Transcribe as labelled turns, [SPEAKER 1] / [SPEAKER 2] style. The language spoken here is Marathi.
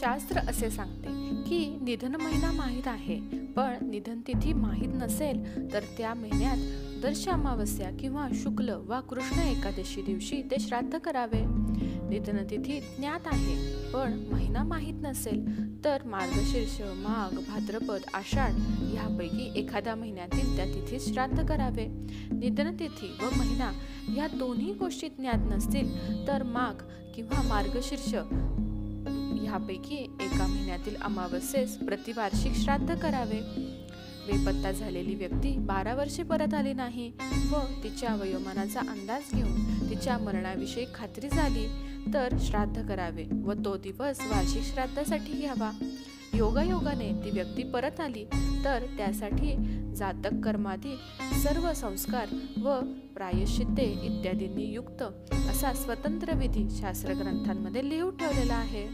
[SPEAKER 1] शास्त्र असे सांगते की निधन महिना माहीत आहे, पण निधन तिथी माहीत नसेल तर त्या महिन्यात दर्श अमावस्या किंवा शुक्ल वा कृष्ण एकादशी दिवशी ते श्राद्ध करावे। निधन तिथी ज्ञात आहे पण महिना माहीत नसेल तर मार्गशीर्ष, माघ, भाद्रपद, आषाढ यापैकी एखाद्या महिन्यातील त्या तिथीत श्राद्ध करावे। निधन तिथी व महिना या दोन्ही गोष्टी ज्ञात नसतील तर माघ किंवा मार्गशीर्ष यापैकी एका महिन्यातील अमावस्येस प्रतिवार्षिक श्राद्ध करावे। बेपत्ता झालेली व्यक्ती 12 वर्षे परत आली नाही व तिच्या वयोमानाचा अंदाज घेऊन तिच्या मरणाविषयी खात्री झाली तर श्राद्ध करावे व तो दिवस वार्षिक श्राद्धासाठी घ्यावा। योगायोगाने ती व्यक्ती परत आली तर त्यासाठी जातक कर्मादी सर्व संस्कार व प्रायश्चित्ते इत्यादींनी युक्त असा स्वतंत्र विधी शास्त्रग्रंथांमध्ये लिहून ठेवलेला आहे।